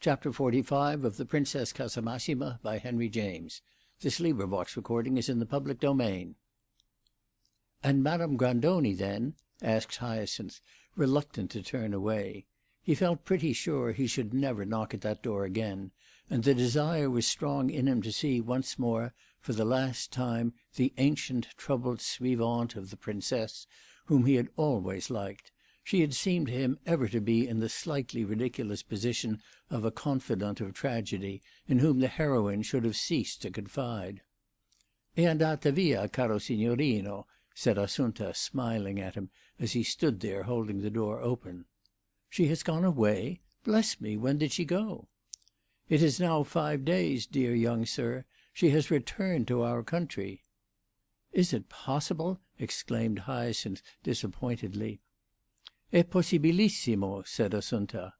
Chapter 45 of The Princess Casamassima by Henry James. This recording is in the public domain. "And Madame Grandoni, then?" asked Hyacinth, reluctant to turn away. He felt pretty sure he should never knock at that door again, and the desire was strong in him to see once more, for the last time, the ancient troubled suivante of the Princess, whom he had always liked. She had seemed to him ever to be in the slightly ridiculous position of a confidante of tragedy, in whom the heroine should have ceased to confide. "È andata via, caro signorino," said Assunta, smiling at him as he stood there holding the door open. "She has gone away? Bless me, when did she go?" "It is now 5 days, dear young sir. She has returned to our country." "Is it possible?" exclaimed Hyacinth disappointedly. "È possibilissimo," said Assunta.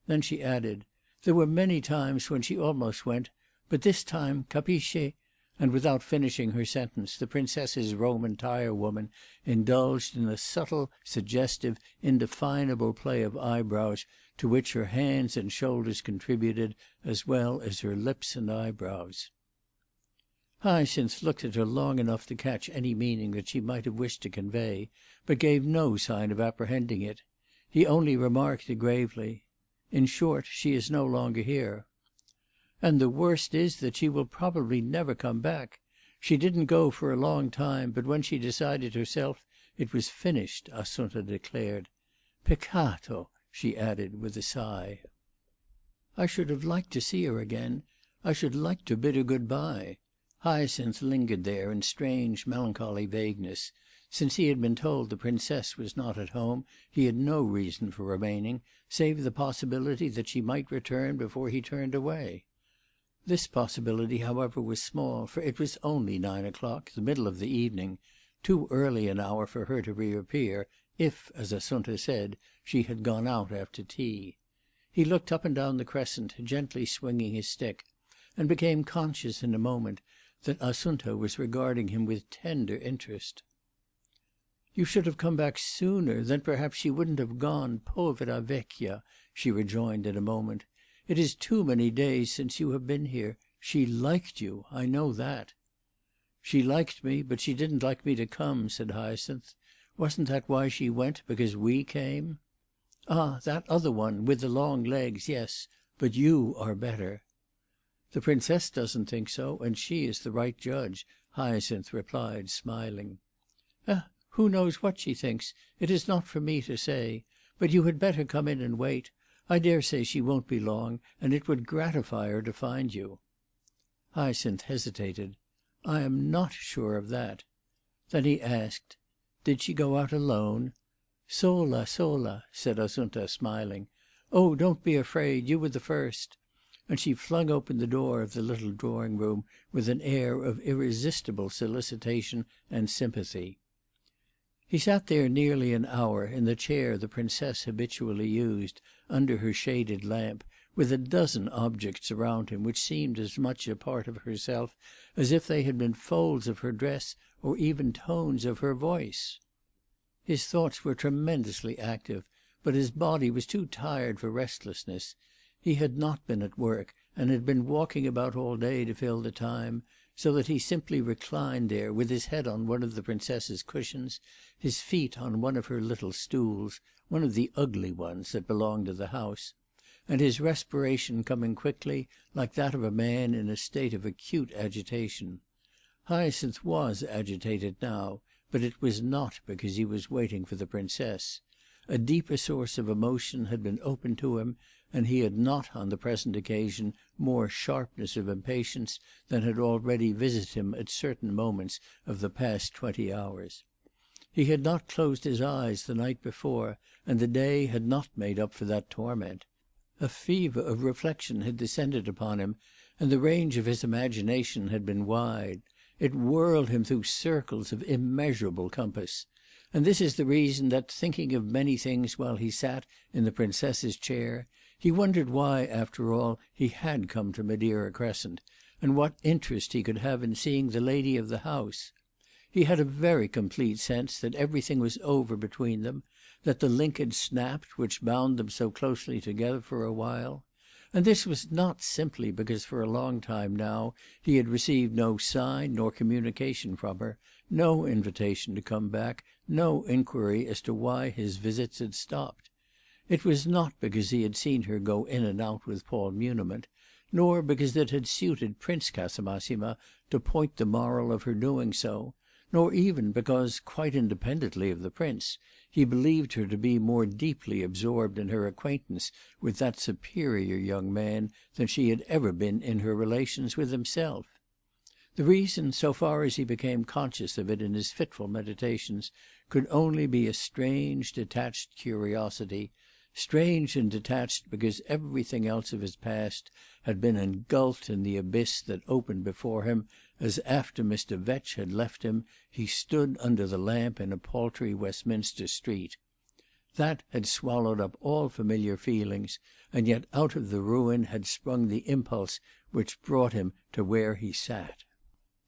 Then she added, "There were many times when she almost went, but this time, capisce?" And without finishing her sentence, the Princess's Roman tirewoman indulged in a subtle, suggestive, indefinable play of eyebrows, to which her hands and shoulders contributed, as well as her lips and eyebrows. Hyacinth looked at her long enough to catch any meaning that she might have wished to convey, but gave no sign of apprehending it. He only remarked gravely, "In short, she is no longer here." "And the worst is that she will probably never come back. She didn't go for a long time, but when she decided herself, it was finished," Assunta declared. "Peccato," she added with a sigh. "I should have liked to see her again. I should like to bid her good-bye." Hyacinth lingered there in strange melancholy vagueness. Since he had been told the Princess was not at home, he had no reason for remaining, save the possibility that she might return before he turned away. This possibility, however, was small, for it was only 9 o'clock, the middle of the evening, too early an hour for her to reappear, if, as Assunta said, she had gone out after tea. He looked up and down the crescent, gently swinging his stick, and became conscious in a moment that Assunta was regarding him with tender interest. "You should have come back sooner, then perhaps she wouldn't have gone, povera vecchia," she rejoined in a moment. "It is too many days since you have been here. She liked you, I know that." "She liked me, but she didn't like me to come," said Hyacinth. "Wasn't that why she went, because we came?" "Ah, that other one, with the long legs, yes. But you are better." "The Princess doesn't think so, and she is the right judge," Hyacinth replied, smiling. "Who knows what she thinks? It is not for me to say. But you had better come in and wait. I daresay she won't be long, and it would gratify her to find you." Hyacinth hesitated. "I am not sure of that." Then he asked, "Did she go out alone?" "Sola, sola," said Assunta, smiling. "Oh, don't be afraid. You were the first." And she flung open the door of the little drawing-room with an air of irresistible solicitation and sympathy. He sat there nearly an hour, in the chair the Princess habitually used, under her shaded lamp, with a dozen objects around him which seemed as much a part of herself as if they had been folds of her dress or even tones of her voice. His thoughts were tremendously active, but his body was too tired for restlessness. He had not been at work, and had been walking about all day to fill the time, so that he simply reclined there, with his head on one of the Princess's cushions, his feet on one of her little stools, one of the ugly ones that belonged to the house, and his respiration coming quickly, like that of a man in a state of acute agitation. Hyacinth was agitated now, but it was not because he was waiting for the Princess. A deeper source of emotion had been opened to him, and he had not on the present occasion more sharpness of impatience than had already visited him at certain moments of the past 20 hours. He had not closed his eyes the night before, and the day had not made up for that torment. A fever of reflection had descended upon him, and the range of his imagination had been wide. It whirled him through circles of immeasurable compass. And this is the reason that, thinking of many things while he sat in the Princess's chair, he wondered why, after all, he had come to Madeira Crescent, and what interest he could have in seeing the lady of the house. He had a very complete sense that everything was over between them, that the link had snapped which bound them so closely together for a while. And this was not simply because for a long time now he had received no sign nor communication from her, no invitation to come back, no inquiry as to why his visits had stopped. It was not because he had seen her go in and out with Paul Muniment, nor because it had suited Prince Casamassima to point the moral of her doing so, nor even because, quite independently of the prince, he believed her to be more deeply absorbed in her acquaintance with that superior young man than she had ever been in her relations with himself. The reason, so far as he became conscious of it in his fitful meditations, could only be a strange, detached curiosity, strange and detached because everything else of his past had been engulfed in the abyss that opened before him as after Mr. Vetch had left him he stood under the lamp in a paltry Westminster street. That had swallowed up all familiar feelings, and yet out of the ruin had sprung the impulse which brought him to where he sat.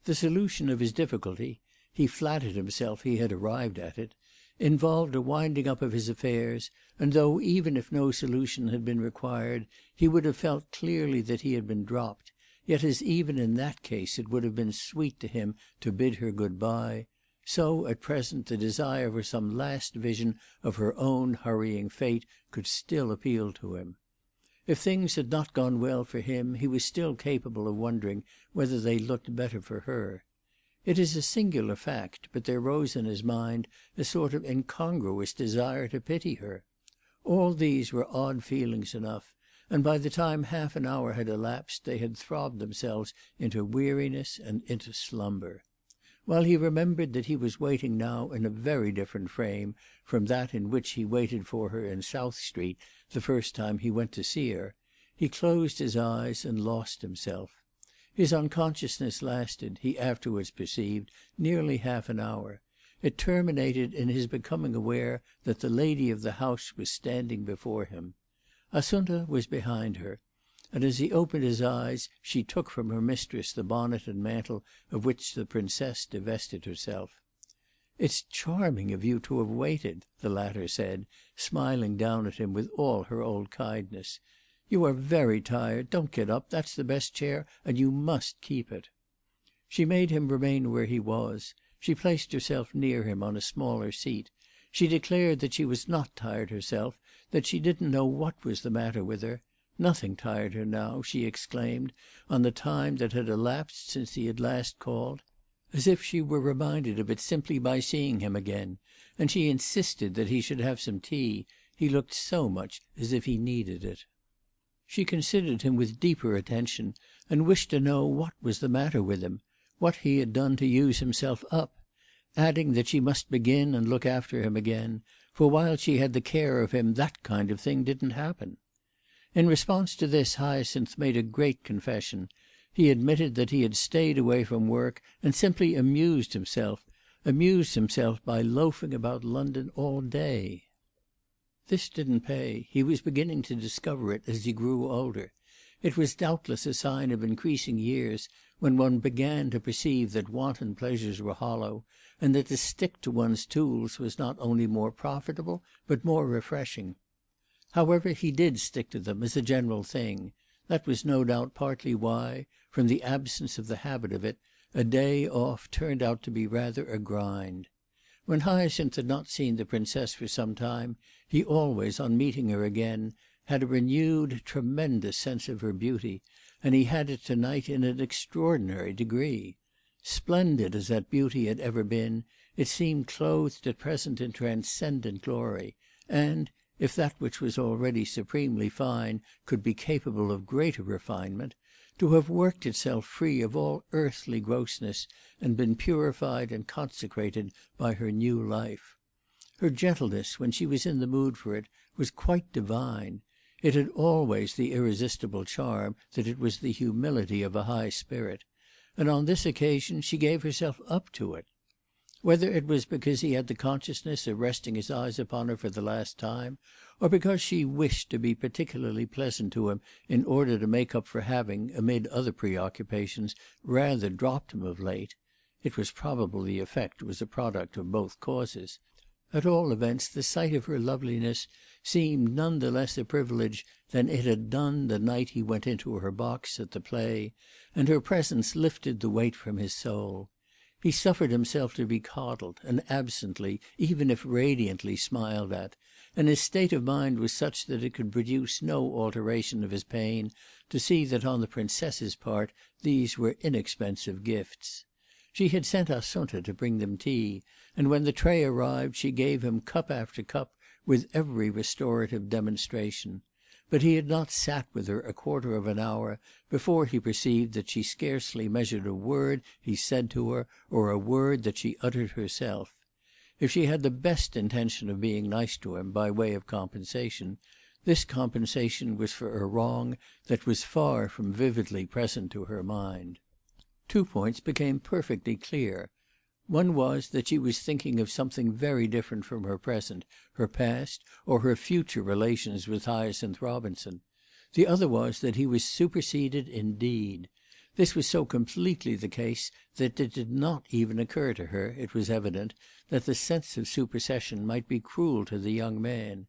The solution of his difficulty, he flattered himself he had arrived at it, involved a winding up of his affairs, and though, even if no solution had been required, he would have felt clearly that he had been dropped, yet as even in that case it would have been sweet to him to bid her good-bye, so at present the desire for some last vision of her own hurrying fate could still appeal to him. If things had not gone well for him, he was still capable of wondering whether they looked better for her. It is a singular fact, but there rose in his mind a sort of incongruous desire to pity her. All these were odd feelings enough, and by the time half an hour had elapsed they had throbbed themselves into weariness and into slumber. While he remembered that he was waiting now in a very different frame from that in which he waited for her in South Street the first time he went to see her, he closed his eyes and lost himself. His unconsciousness lasted, he afterwards perceived, nearly half an hour. It terminated in his becoming aware that the lady of the house was standing before him. Assunta was behind her, and as he opened his eyes she took from her mistress the bonnet and mantle of which the princess divested herself. "It's charming of you to have waited," the latter said, smiling down at him with all her old kindness. "You are very tired. Don't get up. That's the best chair, and you must keep it." She made him remain where he was. She placed herself near him on a smaller seat. She declared that she was not tired herself, that she didn't know what was the matter with her. Nothing tired her now, she exclaimed, on the time that had elapsed since he had last called, as if she were reminded of it simply by seeing him again, and she insisted that he should have some tea. He looked so much as if he needed it. She considered him with deeper attention, and wished to know what was the matter with him, what he had done to use himself up, adding that she must begin and look after him again, for while she had the care of him that kind of thing didn't happen. In response to this Hyacinth made a great confession. He admitted that he had stayed away from work and simply amused himself by loafing about London all day. This didn't pay. He was beginning to discover it as he grew older. It was doubtless a sign of increasing years when one began to perceive that wanton pleasures were hollow, and that to stick to one's tools was not only more profitable but more refreshing. However, he did stick to them as a general thing. That was no doubt partly why, from the absence of the habit of it, a day off turned out to be rather a grind. When Hyacinth had not seen the Princess for some time, he always, on meeting her again, had a renewed, tremendous sense of her beauty, and he had it to-night in an extraordinary degree. Splendid as that beauty had ever been, it seemed clothed at present in transcendent glory, and, if that which was already supremely fine could be capable of greater refinement, to have worked itself free of all earthly grossness and been purified and consecrated by her new life. Her gentleness, when she was in the mood for it, was quite divine. It had always the irresistible charm that it was the humility of a high spirit, and on this occasion she gave herself up to it. Whether it was because he had the consciousness of resting his eyes upon her for the last time, or because she wished to be particularly pleasant to him in order to make up for having, amid other preoccupations, rather dropped him of late, it was probable the effect was a product of both causes. At all events, the sight of her loveliness seemed none the less a privilege than it had done the night he went into her box at the play, and her presence lifted the weight from his soul. He suffered himself to be coddled, and absently, even if radiantly, smiled at, and his state of mind was such that it could produce no alteration of his pain to see that on the Princess's part these were inexpensive gifts. She had sent Assunta to bring them tea, and when the tray arrived she gave him cup after cup with every restorative demonstration. But he had not sat with her a quarter of an hour before he perceived that she scarcely measured a word he said to her or a word that she uttered herself. If she had the best intention of being nice to him by way of compensation, this compensation was for a wrong that was far from vividly present to her mind. 2 points became perfectly clear. One was that she was thinking of something very different from her present, her past, or her future relations with Hyacinth Robinson. The other was that he was superseded indeed. This was so completely the case that it did not even occur to her, it was evident, that the sense of supersession might be cruel to the young man.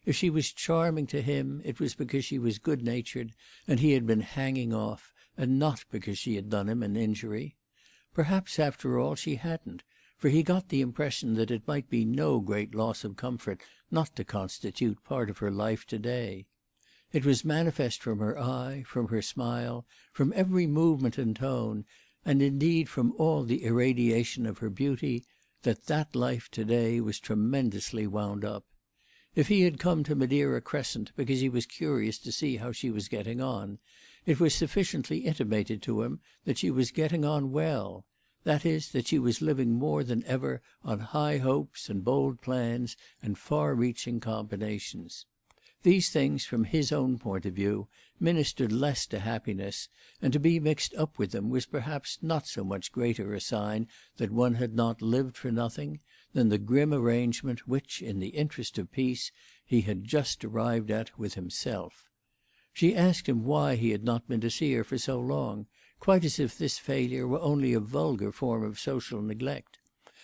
If she was charming to him, it was because she was good-natured and he had been hanging off, and not because she had done him an injury. Perhaps, after all, she hadn't, for he got the impression that it might be no great loss of comfort not to constitute part of her life to-day. It was manifest from her eye, from her smile, from every movement and tone, and indeed from all the irradiation of her beauty, that that life to-day was tremendously wound up. If he had come to Madeira Crescent because he was curious to see how she was getting on, it was sufficiently intimated to him that she was getting on well; that is, that she was living more than ever on high hopes and bold plans and far-reaching combinations. These things, from his own point of view, ministered less to happiness, and to be mixed up with them was perhaps not so much greater a sign that one had not lived for nothing than the grim arrangement which, in the interest of peace, he had just arrived at with himself. She asked him why he had not been to see her for so long, quite as if this failure were only a vulgar form of social neglect,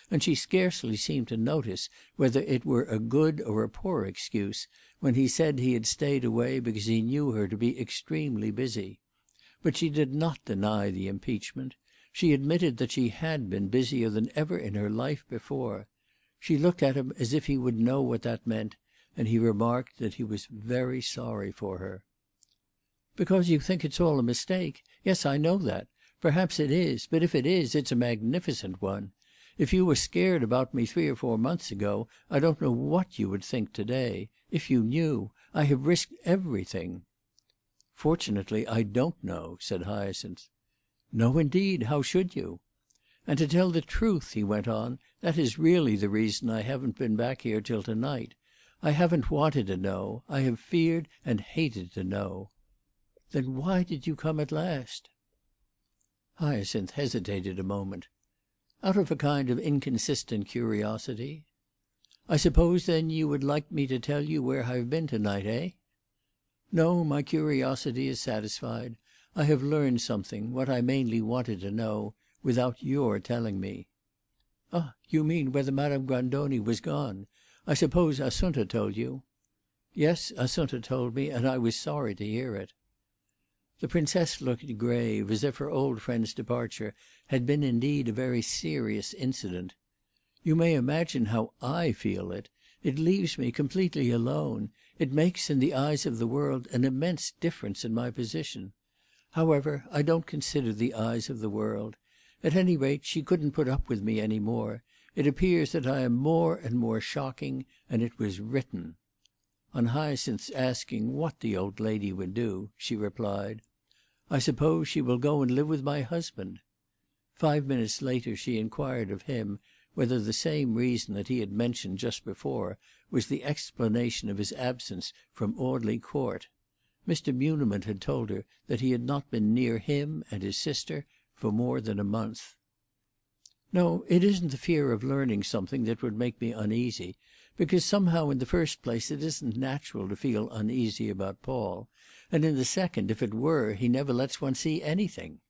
and she scarcely seemed to notice whether it were a good or a poor excuse when he said he had stayed away because he knew her to be extremely busy. But she did not deny the impeachment. She admitted that she had been busier than ever in her life before. She looked at him as if he would know what that meant, and he remarked that he was very sorry for her. "Because you think it's all a mistake. Yes, I know that. Perhaps it is, but if it is, it's a magnificent one. If you were scared about me 3 or 4 months ago, I don't know what you would think to-day. If you knew, I have risked everything." "Fortunately, I don't know," said Hyacinth. "No, indeed. How should you? And to tell the truth," he went on, "that is really the reason I haven't been back here till to-night. I haven't wanted to know. I have feared and hated to know." "Then why did you come at last?" Hyacinth hesitated a moment. "Out of a kind of inconsistent curiosity." "I suppose, then, you would like me to tell you where I've been to-night, eh?" "No, my curiosity is satisfied. I have learned something, what I mainly wanted to know, without your telling me." "Ah, you mean whether Madame Grandoni was gone. I suppose Assunta told you." "Yes, Assunta told me, and I was sorry to hear it." The Princess looked grave, as if her old friend's departure had been indeed a very serious incident. "You may imagine how I feel it. It leaves me completely alone. It makes, in the eyes of the world, an immense difference in my position. However, I don't consider the eyes of the world. At any rate, she couldn't put up with me any more. It appears that I am more and more shocking, and it was written." On Hyacinth's asking what the old lady would do, she replied, "I suppose she will go and live with my husband." 5 minutes later she inquired of him whether the same reason that he had mentioned just before was the explanation of his absence from Audley Court. Mr. Muniment had told her that he had not been near him and his sister for more than a month. "No, it isn't the fear of learning something that would make me uneasy, because somehow in the first place it isn't natural to feel uneasy about Paul, and in the second, if it were, he never lets one see anything.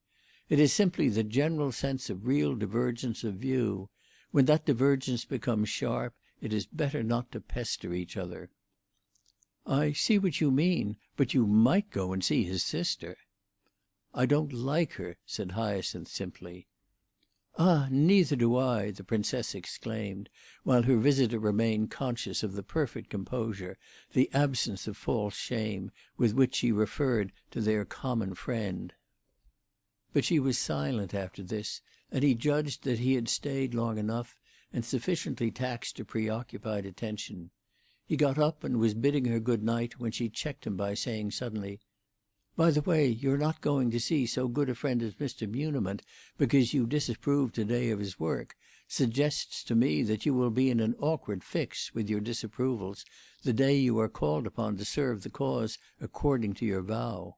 It is simply the general sense of real divergence of view. When that divergence becomes sharp, it is better not to pester each other." "I see what you mean. But you might go and see his sister." "I don't like her," said Hyacinth simply. "Ah, neither do I!" the Princess exclaimed, while her visitor remained conscious of the perfect composure, the absence of false shame, with which she referred to their common friend. But she was silent after this, and he judged that he had stayed long enough, and sufficiently taxed her preoccupied attention. He got up and was bidding her good night when she checked him by saying suddenly, "By the way, you're not going to see so good a friend as Mr. Muniment because you disapprove to-day of his work, suggests to me that you will be in an awkward fix, with your disapprovals, the day you are called upon to serve the cause according to your vow."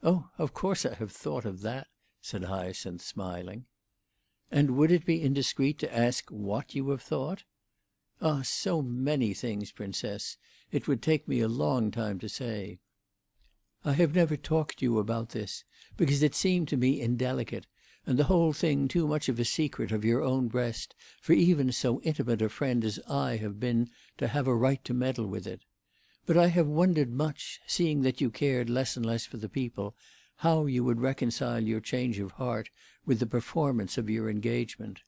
"Oh, of course I have thought of that," said Hyacinth, smiling. "And would it be indiscreet to ask what you have thought?" "Ah, so many things, Princess. It would take me a long time to say. I have never talked to you about this, because it seemed to me indelicate, and the whole thing too much of a secret of your own breast for even so intimate a friend as I have been to have a right to meddle with it. But I have wondered much, seeing that you cared less and less for the people, how you would reconcile your change of heart with the performance of your engagement.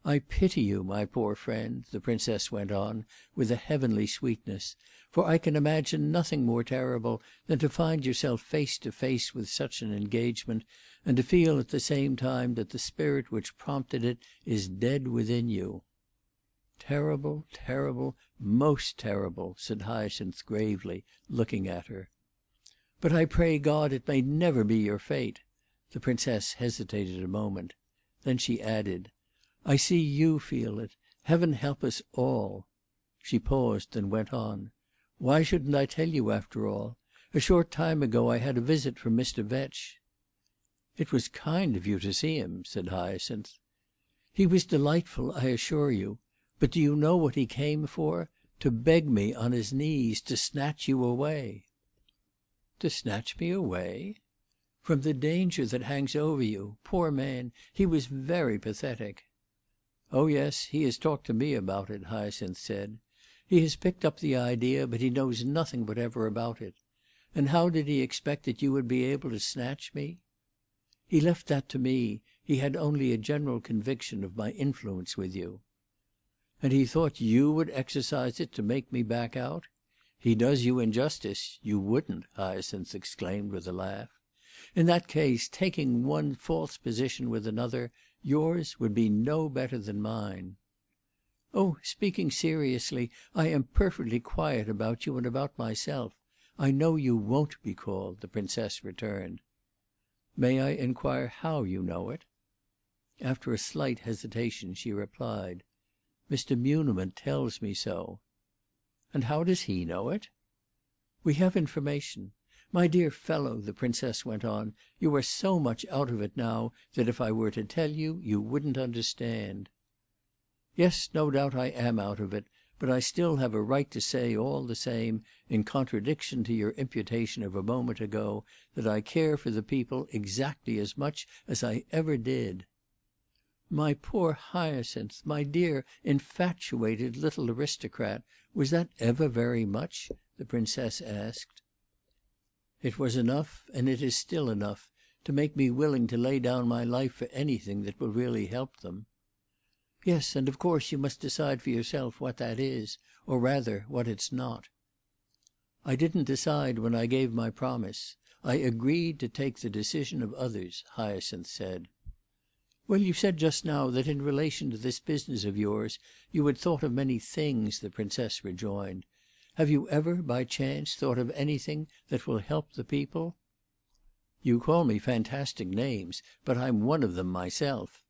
I pity you, my poor friend," the Princess went on, with a heavenly sweetness, "for I can imagine nothing more terrible than to find yourself face to face with such an engagement, and to feel at the same time that the spirit which prompted it is dead within you." "Terrible, terrible, most terrible," said Hyacinth gravely, looking at her. "But I pray God it may never be your fate." The Princess hesitated a moment. Then she added, "I see you feel it. Heaven help us all." She paused, then went on. "Why shouldn't I tell you, after all? A short time ago I had a visit from Mr. Vetch." "It was kind of you to see him," said Hyacinth. "He was delightful, I assure you. But do you know what he came for? To beg me, on his knees, to snatch you away." "To snatch me away?" "From the danger that hangs over you. Poor man, he was very pathetic." "Oh yes, he has talked to me about it," Hyacinth said. "He has picked up the idea, but he knows nothing whatever about it. And how did he expect that you would be able to snatch me?" "He left that to me. He had only a general conviction of my influence with you." "And he thought you would exercise it to make me back out? He does you injustice. You wouldn't," Hyacinth exclaimed with a laugh. "In that case, taking one false position with another, yours would be no better than mine." "Oh, speaking seriously, I am perfectly quiet about you and about myself. I know you won't be called," the Princess returned. "May I inquire how you know it?" After a slight hesitation she replied, "Mr. Muniment tells me so." "And how does he know it?" "We have information. My dear fellow," the Princess went on, "you are so much out of it now that if I were to tell you, you wouldn't understand." "Yes, no doubt I am out of it, but I still have a right to say all the same, in contradiction to your imputation of a moment ago, that I care for the people exactly as much as I ever did." "My poor Hyacinth, my dear infatuated little aristocrat, was that ever very much?" the Princess asked. "It was enough, and it is still enough, to make me willing to lay down my life for anything that will really help them." "Yes, and of course you must decide for yourself what that is, or rather what it's not." "I didn't decide when I gave my promise. I agreed to take the decision of others," Hyacinth said. "Well, you said just now that in relation to this business of yours you had thought of many things," the Princess rejoined. "Have you ever, by chance, thought of anything that will help the people?" "You call me fantastic names, but I'm one of them myself."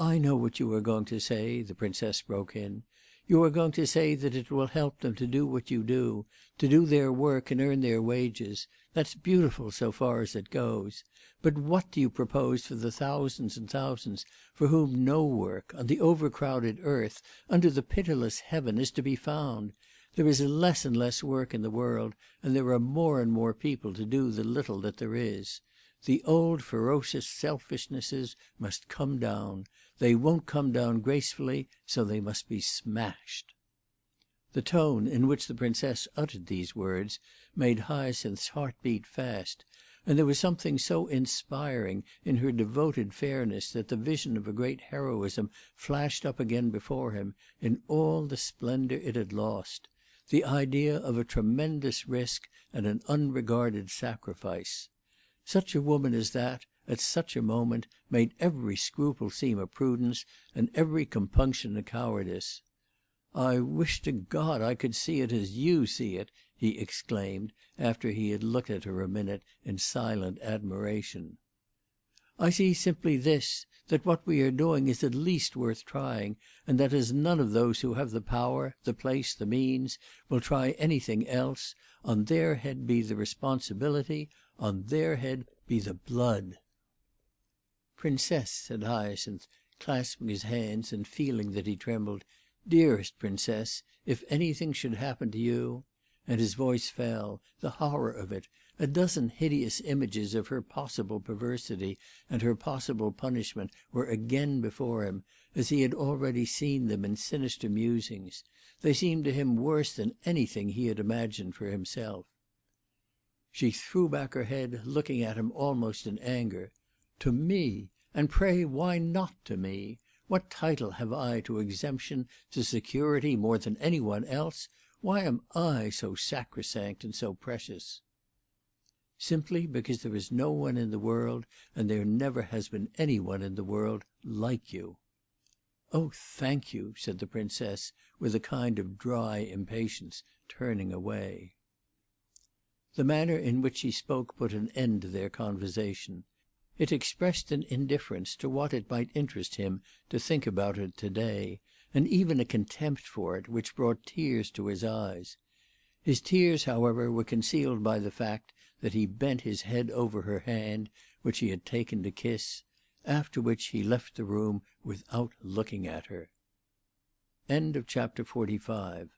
"I know what you are going to say," the Princess broke in. "You are going to say that it will help them to do what you do, to do their work and earn their wages. That's beautiful so far as it goes. But what do you propose for the thousands and thousands for whom no work, on the overcrowded earth, under the pitiless heaven, is to be found? There is less and less work in the world, and there are more and more people to do the little that there is. The old ferocious selfishnesses must come down. They won't come down gracefully, so they must be smashed." The tone in which the Princess uttered these words made Hyacinth's heart beat fast, and there was something so inspiring in her devoted fairness that the vision of a great heroism flashed up again before him in all the splendour it had lost, the idea of a tremendous risk and an unregarded sacrifice. Such a woman as that, at such a moment, made every scruple seem a prudence and every compunction a cowardice. "I wish to God I could see it as you see it!" he exclaimed, after he had looked at her a minute in silent admiration. "I see simply this, that what we are doing is at least worth trying, and that as none of those who have the power, the place, the means, will try anything else, on their head be the responsibility, on their head be the blood." "Princess," said Hyacinth, clasping his hands and feeling that he trembled, "dearest Princess, if anything should happen to you—" and his voice fell, the horror of it, a dozen hideous images of her possible perversity and her possible punishment were again before him, as he had already seen them in sinister musings. They seemed to him worse than anything he had imagined for himself. She threw back her head, looking at him almost in anger. "To me! And pray why not to me? What title have I to exemption, to security more than any one else? Why am I so sacrosanct and so precious?" "Simply because there is no one in the world, and there never has been any one in the world, like you." "Oh, thank you," said the Princess, with a kind of dry impatience, turning away. The manner in which she spoke put an end to their conversation. It expressed an indifference to what it might interest him to think about it to-day, and even a contempt for it which brought tears to his eyes. His tears, however, were concealed by the fact that he bent his head over her hand, which he had taken to kiss, after which he left the room without looking at her. Chapter 45